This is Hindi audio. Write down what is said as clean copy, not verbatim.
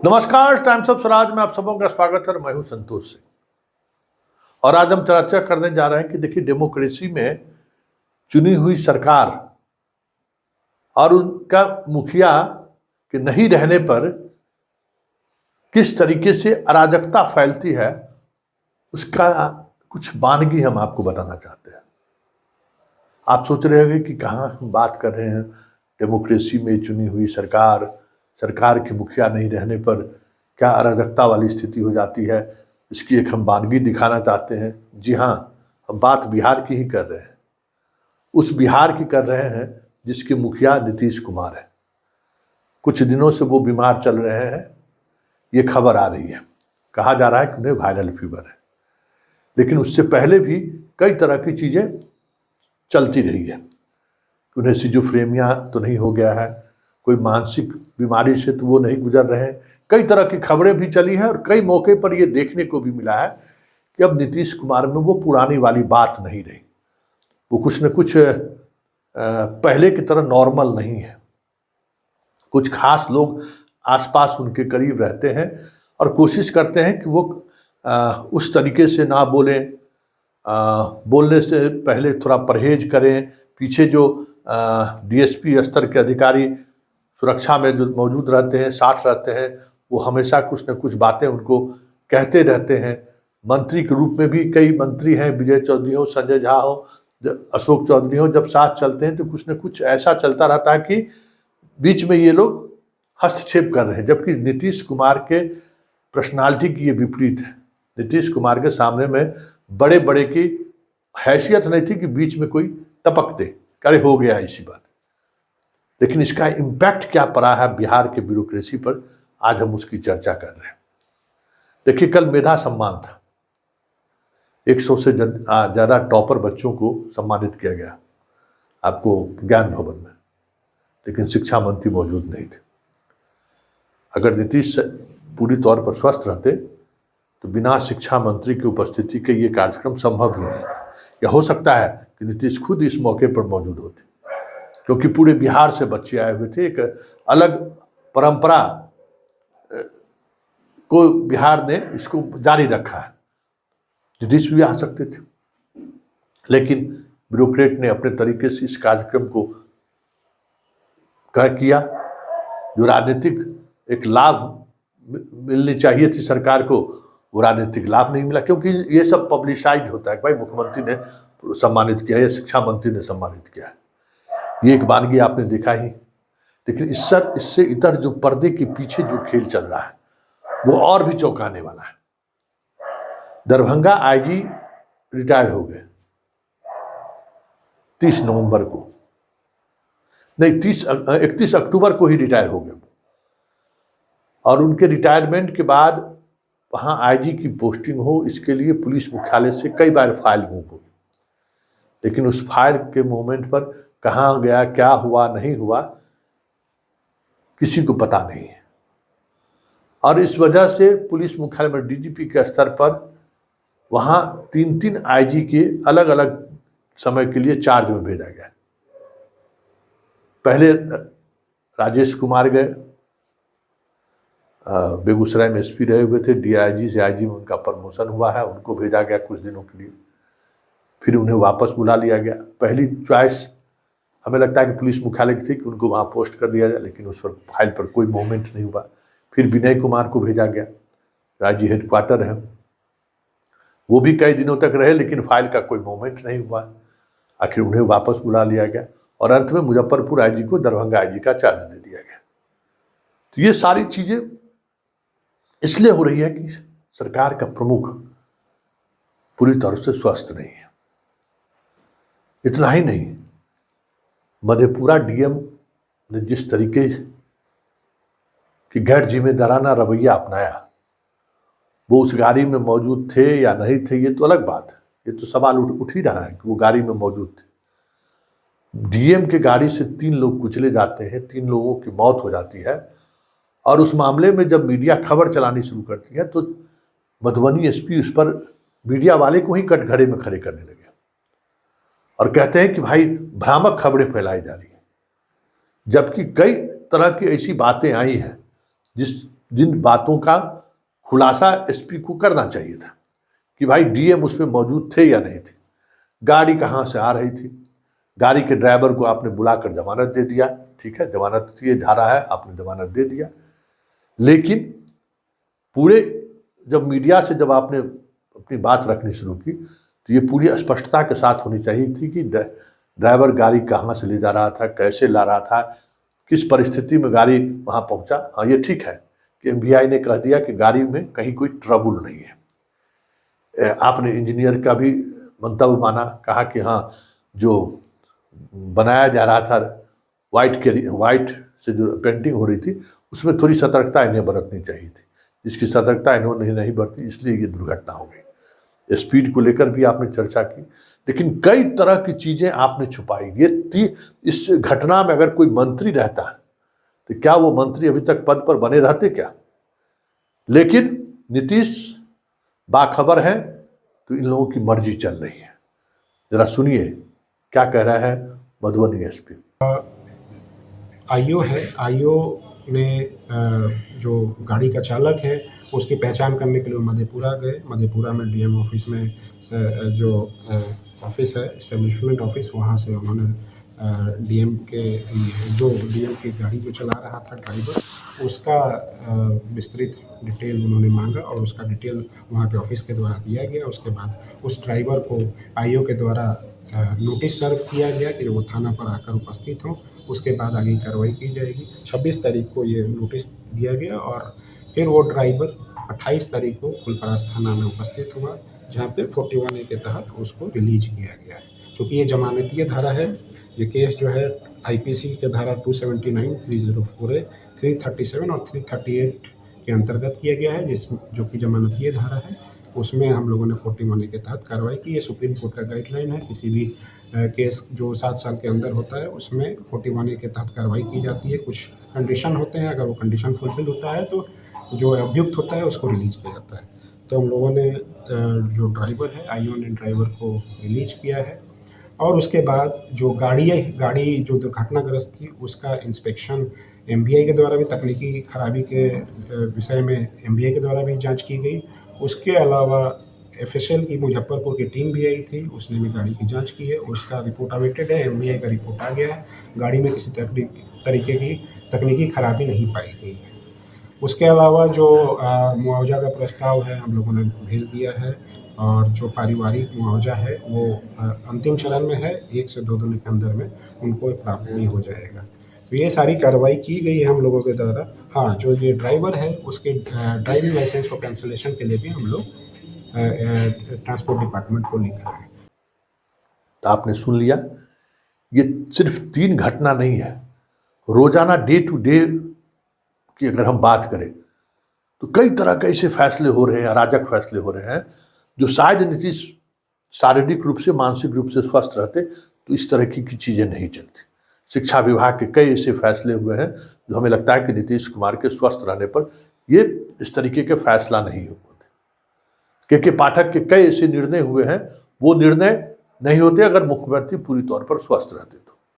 नमस्कार, टाइम्स ऑफ स्वराज में आप सबों का स्वागत है। मैं हूं संतोष सिंह और आज हम चर्चा करने जा रहे हैं कि देखिए, डेमोक्रेसी में चुनी हुई सरकार और उनका मुखिया के नहीं रहने पर किस तरीके से अराजकता फैलती है, उसका कुछ वानगी हम आपको बताना चाहते हैं। आप सोच रहे होंगे कि कहाँ हम बात कर रहे हैं। डेमोक्रेसी में चुनी हुई सरकार के मुखिया नहीं रहने पर क्या अराजकता वाली स्थिति हो जाती है, इसकी एक हम वानगी दिखाना चाहते हैं। जी हाँ, हम बात बिहार की ही कर रहे हैं। उस बिहार की कर रहे हैं जिसके मुखिया नीतीश कुमार है। कुछ दिनों से वो बीमार चल रहे हैं, ये खबर आ रही है। कहा जा रहा है कि उन्हें वायरल फीवर है, लेकिन उससे पहले भी कई तरह की चीज़ें चलती रही है। उन्हें सिजोफ्रेनिया तो नहीं हो गया है, कोई मानसिक बीमारी से तो वो नहीं गुजर रहे हैं। कई तरह की खबरें भी चली हैं और कई मौके पर ये देखने को भी मिला है कि अब नीतीश कुमार में वो पुरानी वाली बात नहीं रही। वो कुछ न कुछ पहले की तरह नॉर्मल नहीं है। कुछ खास लोग आसपास उनके करीब रहते हैं और कोशिश करते हैं कि वो उस तरीके से ना बोलें, बोलने से पहले थोड़ा परहेज करें। पीछे जो डीएसपी स्तर के अधिकारी सुरक्षा में जो मौजूद रहते हैं, साथ रहते हैं, वो हमेशा कुछ न कुछ बातें उनको कहते रहते हैं। मंत्री के रूप में भी कई मंत्री हैं, विजय चौधरी हो, संजय झा हो, अशोक चौधरी हो, जब साथ चलते हैं तो कुछ न कुछ ऐसा चलता रहता है कि बीच में ये लोग हस्तक्षेप कर रहे हैं। जबकि नीतीश कुमार के पर्सनालिटी की ये विपरीत है। नीतीश कुमार के सामने में बड़े बड़े की हैसियत नहीं थी कि बीच में कोई टपक दे, करे हो गया ऐसी बात। लेकिन इसका इम्पैक्ट क्या पड़ा है बिहार के ब्यूरोक्रेसी पर, आज हम उसकी चर्चा कर रहे हैं। देखिए, कल मेधा सम्मान था। 100 से ज़्यादा टॉपर बच्चों को सम्मानित किया गया आपको ज्ञान भवन में, लेकिन शिक्षा मंत्री मौजूद नहीं थे। अगर नीतीश पूरी तौर पर स्वस्थ रहते तो बिना शिक्षा मंत्री की उपस्थिति के ये कार्यक्रम संभव ही नहीं था। या हो सकता है कि नीतीश खुद इस मौके पर मौजूद होते, क्योंकि पूरे बिहार से बच्चे आए हुए थे। एक अलग परंपरा को बिहार ने इसको जारी रखा है। नीतीश भी आ सकते थे, लेकिन ब्यूरोक्रेट ने अपने तरीके से इस कार्यक्रम को किया। जो राजनीतिक एक लाभ मिलनी चाहिए थी सरकार को, वो राजनीतिक लाभ नहीं मिला, क्योंकि ये सब पब्लिसाइज होता है कि भाई मुख्यमंत्री ने सम्मानित किया या शिक्षा मंत्री ने सम्मानित किया। ये एक वानगी आपने देखा ही। लेकिन इससे इतर जो पर्दे के पीछे जो खेल चल रहा है वो और भी चौंकाने वाला है। दरभंगा आईजी रिटायर्ड हो गए 30 नवंबर को, नहीं 31 अक्टूबर को ही रिटायर हो गए। और उनके रिटायरमेंट के बाद वहाँ आईजी की पोस्टिंग हो, इसके लिए पुलिस मुख्यालय से कई बार फाइल मूव हुई, लेकिन उस फाइल के मोमेंट पर कहाँ गया, क्या हुआ, नहीं हुआ, किसी को पता नहीं है। और इस वजह से पुलिस मुख्यालय में डीजीपी के स्तर पर वहाँ 3 आईजी के अलग अलग समय के लिए चार्ज में भेजा गया। पहले राजेश कुमार गए, बेगूसराय में एसपी रहे हुए थे, डीआईजी से आईजी में उनका प्रमोशन हुआ है, उनको भेजा गया कुछ दिनों के लिए। फिर उन्हें वापस बुला लिया गया। पहली चॉइस हमें लगता है कि पुलिस मुख्यालय की थी कि उनको वहाँ पोस्ट कर दिया जाए, लेकिन उस पर फाइल पर कोई मूवमेंट नहीं हुआ। फिर विनय कुमार को भेजा गया, राज्य हेडक्वार्टर है, वो भी कई दिनों तक रहे, लेकिन फाइल का कोई मूवमेंट नहीं हुआ। आखिर उन्हें वापस बुला लिया गया और अंत में मुजफ्फरपुर आईजी को दरभंगा आईजी का चार्ज दे दिया गया। तो ये सारी चीज़ें इसलिए हो रही है कि सरकार का प्रमुख पूरी तरह से स्वस्थ नहीं है। इतना ही नहीं, मधेपुरा डीएम ने जिस तरीके की गैर जिम्मेदाराना रवैया अपनाया, वो उस गाड़ी में मौजूद थे या नहीं थे ये तो अलग बात है। ये तो सवाल उठ ही रहा है कि वो गाड़ी में मौजूद थे। डीएम के गाड़ी से 3 लोग कुचले जाते हैं, 3 लोगों की मौत हो जाती है। और उस मामले में जब मीडिया खबर चलानी शुरू करती है तो मधुबनी एसपी उस पर मीडिया वाले को ही कटघरे में खड़े करने लगे और कहते हैं कि भाई भ्रामक खबरें फैलाई जा रही हैं। जबकि कई तरह की ऐसी बातें आई हैं जिन बातों का खुलासा एसपी को करना चाहिए था कि भाई डीएम उसमें मौजूद थे या नहीं थे, गाड़ी कहाँ से आ रही थी, गाड़ी के ड्राइवर को आपने बुलाकर जमानत दे दिया, ठीक है, जमानत की धारा है, आपने जमानत दे दिया। लेकिन पूरे जब मीडिया से जब आपने अपनी बात रखनी शुरू की तो ये पूरी स्पष्टता के साथ होनी चाहिए थी कि ड्राइवर गाड़ी कहाँ से ले जा रहा था, कैसे ला रहा था, किस परिस्थिति में गाड़ी वहाँ पहुँचा। हाँ, ये ठीक है कि एमवीआई ने कह दिया कि गाड़ी में कहीं कोई ट्रबल नहीं है। आपने इंजीनियर का भी मंतव्य माना, कहा कि हाँ, जो बनाया जा रहा था वाइट से जो पेंटिंग हो रही थी उसमें थोड़ी सतर्कता इन्हें बरतनी चाहिए थी, जिसकी सतर्कता इन्होंने नहीं बरती, इसलिए ये दुर्घटना हो गई। स्पीड को लेकर भी आपने चर्चा की, लेकिन कई तरह की चीज़ें आपने छुपाई। इस घटना में अगर कोई मंत्री रहता तो क्या वो मंत्री अभी तक पद पर बने रहते क्या? लेकिन नीतीश बाखबर हैं तो इन लोगों की मर्जी चल रही है। जरा सुनिए क्या कह रहा है मधुबनी एसपी। आईओ है, आईओ ने जो गाड़ी का चालक है उसकी पहचान करने के लिए मधेपुरा गए। मधेपुरा में डीएम ऑफिस में जो ऑफिस है, इस्टेब्लिशमेंट ऑफिस, वहाँ से उन्होंने डीएम की गाड़ी जो चला रहा था ड्राइवर, उसका विस्तृत डिटेल उन्होंने मांगा और उसका डिटेल वहाँ के ऑफिस के द्वारा दिया गया। उसके बाद उस ड्राइवर को आईओ के द्वारा नोटिस सर्व किया गया कि वो थाना पर आकर उपस्थित हों। उसके बाद आगे कार्रवाई की जाएगी। 26 तारीख को ये नोटिस दिया गया और फिर वो ड्राइवर 28 तारीख को फुलपरास थाना में उपस्थित हुआ, जहाँ पे 41A के तहत उसको रिलीज किया गया है। चूँकि ये जमानतीय धारा है, ये केस जो है आईपीसी के धारा 279, 304A, 337 और 338 के अंतर्गत किया गया है, जो कि जमानतीय धारा है। उसमें हम लोगों ने 41A के तहत कार्रवाई की है। सुप्रीम कोर्ट का गाइडलाइन है, किसी भी केस जो 7 साल के अंदर होता है उसमें 41A के तहत कार्रवाई की जाती है। कुछ कंडीशन होते हैं, अगर वो कंडीशन फुलफिल होता है तो जो अभियुक्त होता है उसको रिलीज किया जाता है। तो हम लोगों ने जो ड्राइवर है, आईओ ने ड्राइवर को रिलीज किया है और उसके बाद जो गाड़ी जो दुर्घटनाग्रस्त थी उसका इंस्पेक्शन एमवीआई के द्वारा भी, तकनीकी खराबी के विषय में एमवीआई के द्वारा भी जांच की गई। उसके अलावा एफएसएल की मुजफ्फरपुर की टीम भी आई थी, उसने भी गाड़ी की जांच की है, उसका रिपोर्ट अवेटेड है, एमवीआई का रिपोर्ट आ गया है। गाड़ी में किसी तरीके की तकनीकी खराबी नहीं पाई गई है। उसके अलावा जो मुआवजा का प्रस्ताव है हम लोगों ने भेज दिया है और जो पारिवारिक मुआवजा है वो अंतिम चरण में है, 1 से 2 दिन के अंदर में उनको प्राप्त नहीं हो जाएगा। तो ये सारी कार्रवाई की गई है हम लोगों के द्वारा। हाँ, जो ये ड्राइवर है उसके ड्राइविंग लाइसेंस को कैंसिलेशन के लिए भी हम लोग ट्रांसपोर्ट डिपार्टमेंट को लिख रहे हैं। तो आपने सुन लिया, ये सिर्फ 3 घटना नहीं है, रोजाना डे टू डे की अगर हम बात करें तो कई तरह के ऐसे फैसले हो रहे हैं, अराजक फैसले हो रहे हैं, जो शायद नीतीश शारीरिक रूप से, मानसिक रूप से स्वस्थ रहते तो इस तरह की चीज़ें नहीं चलती। शिक्षा विभाग के कई ऐसे फैसले हुए हैं जो हमें लगता है कि नीतीश कुमार के स्वस्थ रहने पर ये इस तरीके के फैसला नहीं होते। के पाठक के कई ऐसे निर्णय हुए हैं, वो निर्णय नहीं होते अगर मुख्यमंत्री पूरी तौर पर स्वस्थ रहते।